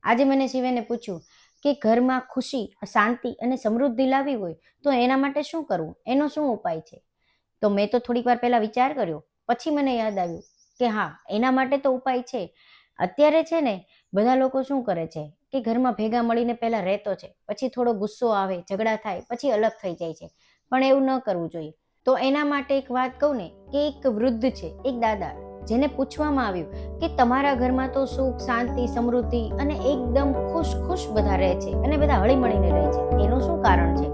આજે મને શિવેને પૂછ્યું કે ઘરમાં ખુશી, શાંતિ અને સમૃદ્ધિ લાવવી હોય તો એના માટે શું કરવું, એનો શું ઉપાય છે? તો મેં તો થોડીક વાર પહેલા વિચાર કર્યો, પછી મને યાદ આવ્યું કે હા, એના માટે તો ઉપાય છે. અત્યારે છે ને, બધા લોકો શું કરે છે કે ઘરમાં ભેગા મળીને પહેલા રહેતો છે, પછી થોડો ગુસ્સો આવે, ઝઘડા થાય, પછી અલગ થઈ જાય છે. પણ એવું ન કરવું જોઈએ. તો એના માટે એક વાત કહું ને, કે એક વૃદ્ધ છે, એક દાદા, જેને પૂછવામાં આવ્યું કે તમારા ઘરમાં તો સુખ, શાંતિ, સમૃદ્ધિ અને એકદમ ખુશ બધા રહે છે અને બધા હળીમળીને રહે છે, એનું શું કારણ છે?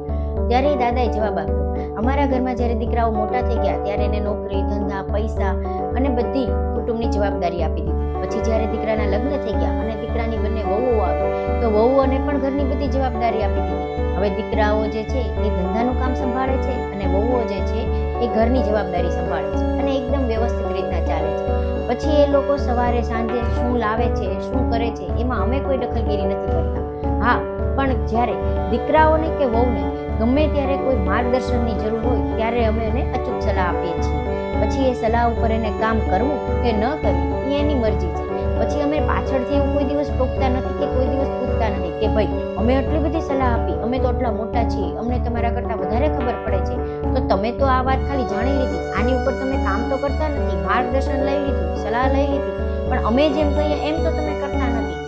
ત્યારે એ દાદાએ જવાબ આપ્યો, અમારા ઘરમાં જ્યારે દીકરાઓ મોટા થઈ ગયા ત્યારે એને નોકરી, ધંધા, પૈસા અને બધી કુટુંબની જવાબદારી આપી દીધી. પછી જ્યારે દીકરાના લગ્ન થઈ ગયા અને દીકરાની બંને વહુઓ આવી, તો વહુઓને પણ ઘરની બધી જવાબદારી આપી દીધી. હવે દીકરાઓ જે છે એ ધંધાનું કામ સંભાળે છે અને વહુઓ જે છે એ ઘરની જવાબદારી સંભાળે છે અને એકદમ વ્યવસ્થિત રીતના ચાલે છે. પછી એ લોકો સવારે સાંજે શું લાવે છે, શું કરે છે, એમાં અમે કોઈ દખલગીરી નથી કરતા. હા, પણ જ્યારે દીકરાઓને કે વહુને ગમે ત્યારે કોઈ માર્ગદર્શનની જરૂર હોય ત્યારે અમે એને અચૂક સલાહ આપીએ છીએ. પછી એ સલાહ ઉપર એને કામ કરવું કે ન કરવું એ એની મરજી છે. પછી અમે પાછળથી એવું કોઈ દિવસ ટોકતા નથી કે કોઈ દિવસ પૂછતા નથી કે ભાઈ અમે આટલી બધી સલાહ આપી, અમે તો આટલા મોટા છીએ, અમને તમારા કરતા વધારે ખબર પડે છે, તો તમે તો આ વાત ખાલી જાણી લીધી, આની ઉપર તમે કામ તો કરતા નથી, માર્ગદર્શન લઈ લીધું, સલાહ લઈ લીધી, પણ અમે જેમ કહીએ એમ તો તમે કરતા નથી.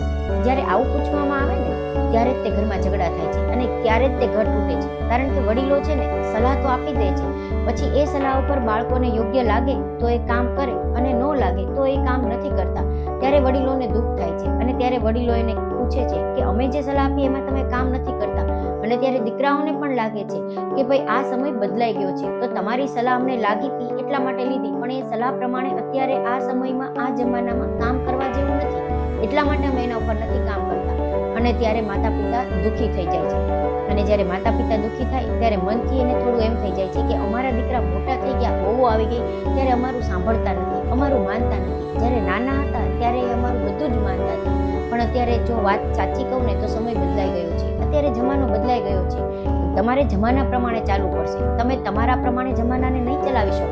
જ્યારે આવું પૂછવામાં આવે ને, ત્યારે જ તે ઘરમાં ઝઘડા થાય છે અને ત્યારે જ તે ઘર તૂટે છે. કારણ કે વડીલો છે ને, સલાહ તો આપી દે છે, પછી એ સલાહ ઉપર બાળકોને યોગ્ય લાગે તો એ કામ કરે અને ન લાગે તો એ કામ નથી કરતા. ત્યારે વડીલોને દુઃખ થાય છે અને ત્યારે વડીલો એને પૂછે છે કે અમે જે સલાહ આપી એમાં તમે કામ નથી કરતા. અને ત્યારે દીકરાઓને પણ લાગે છે કે ભાઈ આ સમય બદલાઈ ગયો છે, તો તમારી સલાહ અમને લાગી હતી એટલા માટે લીધી, પણ એ સલાહ પ્રમાણે અત્યારે આ સમયમાં, આ જમાનામાં કામ કરવા જેવું નથી, એટલા માટે અમે એના ઉપર નથી કામ કરતા. અને ત્યારે માતા પિતા દુઃખી થઈ જાય છે. અને જ્યારે માતા પિતા દુઃખી થાય ત્યારે મનથી એને થોડું એમ થઈ જાય છે કે અમારા દીકરા મોટા થઈ ગયા, વહુ આવી ગઈ, ત્યારે અમારું સાંભળતા નથી, અમારું માનતા નથી. જ્યારે નાના હતા ત્યારે અમારું બધું જ માનતા હતા. પણ અત્યારે જો વાત સાચી કહું ને, તો સમય બદલાઈ ગયો છે, અત્યારે જમાનો બદલાઈ ગયો છે. તમારે જમાના પ્રમાણે ચાલવું પડશે. તમે તમારા પ્રમાણે જમાનાને નહીં ચલાવી શકો.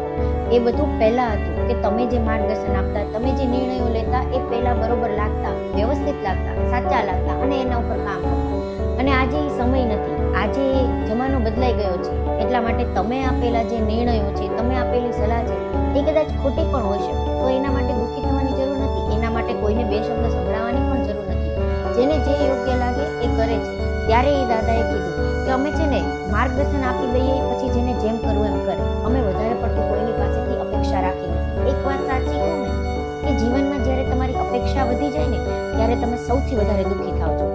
એ બધું પહેલા હતું કે તમે જે માર્ગદર્શન આપતા, તમે જે નિર્ણયો લેતા, એ પહેલા બરોબર લાગતા, વ્યવસ્થિત લાગતા, સાચા લાગતા અને એના ઉપર કામ કરતા. અને આજે એ સમય નથી, આજે જમાનો બદલાઈ ગયો છે. એટલા માટે તમે આપેલા જે નિર્ણયો છે, તમે આપેલી સલાહ છે, એ કદાચ ખોટી પણ હોઈ શકે, તો એના માટે દુઃખી થવાની જરૂર નથી. એના માટે કોઈને બે શબ્દ સંભળાવવાની પણ જરૂર નથી. જેને જે યોગ્ય લાગે એ કરે છે. ત્યારે એ દાદાએ કીધું કે અમે છે ને માર્ગદર્શન આપી દઈએ, પછી જેને જેમ કરવું એમ કરે. અમે વધારે પડતી કોઈની પાસેથી અપેક્ષા રાખી નથી. એક વાત સાચી કહું ને, કે જીવનમાં જ્યારે તમારી અપેક્ષા વધી જાય ને, ત્યારે તમે સૌથી વધારે દુઃખી થાવ છો.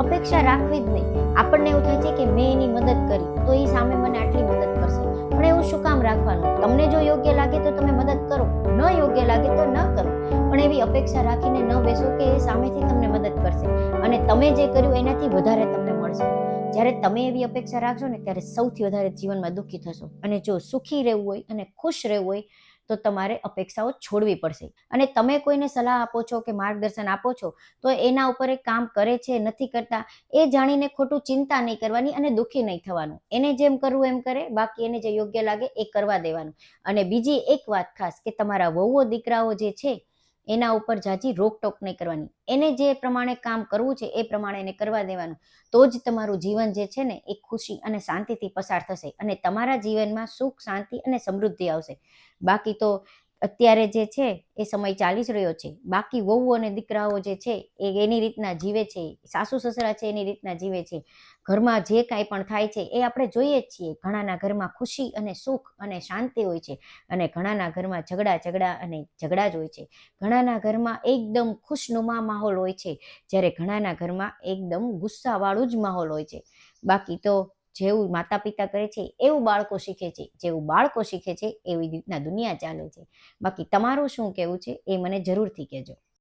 અપેક્ષા રાખવી જ નહીં. આપણને એવું થાય છે કે મેં એની મદદ કરી તો એ સામે મને આટલી મદદ કરશે, પણ એવું શું કામ રાખવાનું? તમને જો યોગ્ય લાગે તો તમે મદદ કરો, ન યોગ્ય લાગે તો ન કરો. પણ એવી અપેક્ષા રાખીને ન બેસો કે એ સામેથી તમને મદદ કરશે અને તમે જે કર્યું એનાથી વધારે તમને મળશે. જ્યારે તમે એવી અપેક્ષા રાખશો ને, ત્યારે સૌથી વધારે જીવનમાં દુઃખી થશો. અને જો સુખી રહેવું હોય અને ખુશ રહેવું હોય તો તમારે અપેક્ષાઓ છોડવી પડશે. અને તમે કોઈને સલાહ આપો છો કે માર્ગદર્શન આપો છો, તો એના ઉપર એ કામ કરે છે, નથી કરતા, એ જાણીને ખોટું ચિંતા નહીં કરવાની અને દુઃખી નહીં થવાનું. એને જેમ કરવું એમ કરે, બાકી એને જે યોગ્ય લાગે એ કરવા દેવાનું. અને બીજી એક વાત ખાસ, કે તમારા વહુઓ દીકરાઓ જે છે એના ઉપર જાજી રોકટોક નહીં કરવાની. એને જે પ્રમાણે કામ કરવું છે એ પ્રમાણે એને કરવા દેવાનું. તો જ તમારું જીવન જે છે ને એ ખુશી અને શાંતિથી પસાર થશે અને તમારા જીવનમાં સુખ, શાંતિ અને સમૃદ્ધિ આવશે. બાકી તો અત્યારે જે છે એ સમય ચાલી જ રહ્યો છે. બાકી વહુ અને દીકરાઓ જે છે એ એની રીતના જીવે છે, સાસુ સસરા છે એની રીતના જીવે છે. ઘરમાં જે કાંઈ પણ થાય છે એ આપણે જોઈએ જ છીએ. ઘણાના ઘરમાં ખુશી અને સુખ અને શાંતિ હોય છે અને ઘણાના ઘરમાં ઝઘડા અને ઝઘડા જ હોય છે. ઘણાના ઘરમાં એકદમ ખુશનુમા માહોલ હોય છે, જ્યારે ઘણાના ઘરમાં એકદમ ગુસ્સાવાળું જ માહોલ હોય છે. બાકી તો જેવું માતા પિતા કરે છે એવું બાળકો શીખે છે, જેવું બાળકો શીખે છે એવી રીતના દુનિયા ચાલે છે. બાકી તમારું શું કહેવું છે એ મને જરૂરથી કહેજો.